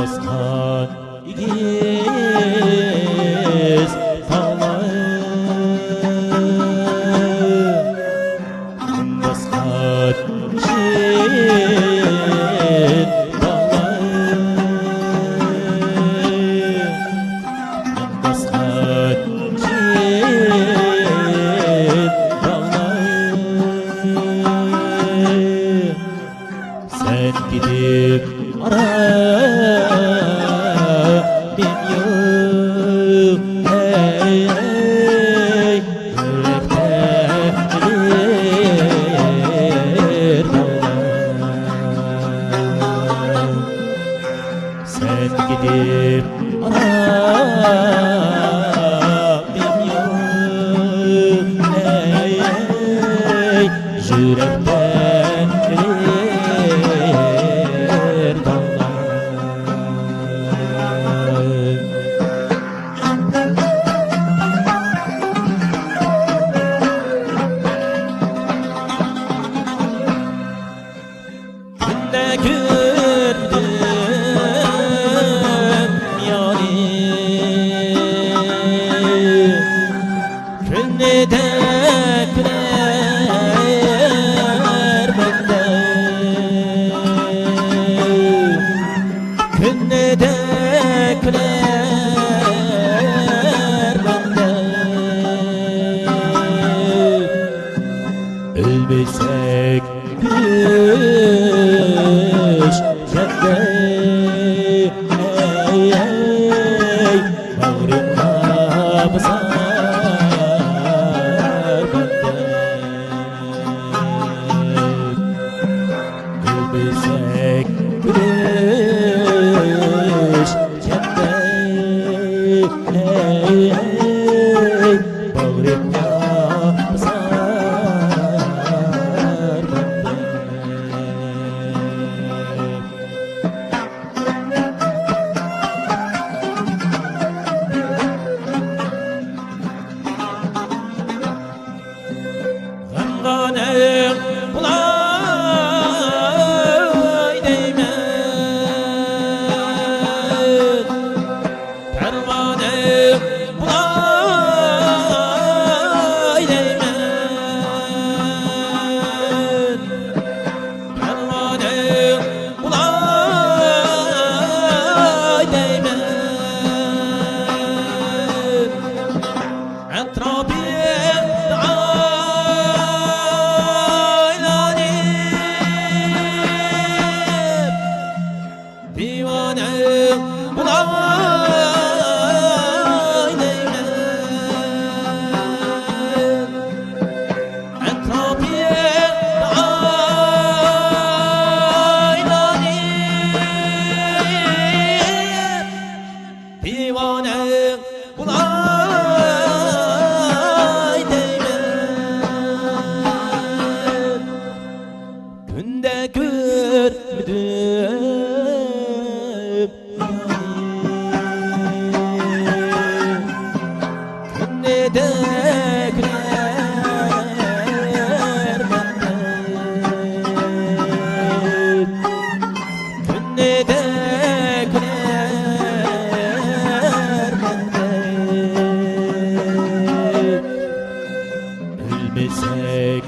baskan igiz dağlar baskan şiir dağlar baskan şiir dağlar sen gidip ara bin yıl hey hey yürekte erir dağlar sen gidip ara bin yıl hey hey yürekte erir dağlar günde gördüm yani günde de güler bende günde de güler bende ölmesek güneş sende hey hey bağrımda basar bende ölmesek güneş sende hey hey bağrımda basar bende Gamganem bulay değmen Pervanem bulay değmen Pervanem bulay değmen Etrafımda aylanıp Divanem bulay değmen Etrafımda aylanıp Divanem bulay değmen günde görmedim günde de güler bende günde de güler bende ölmesek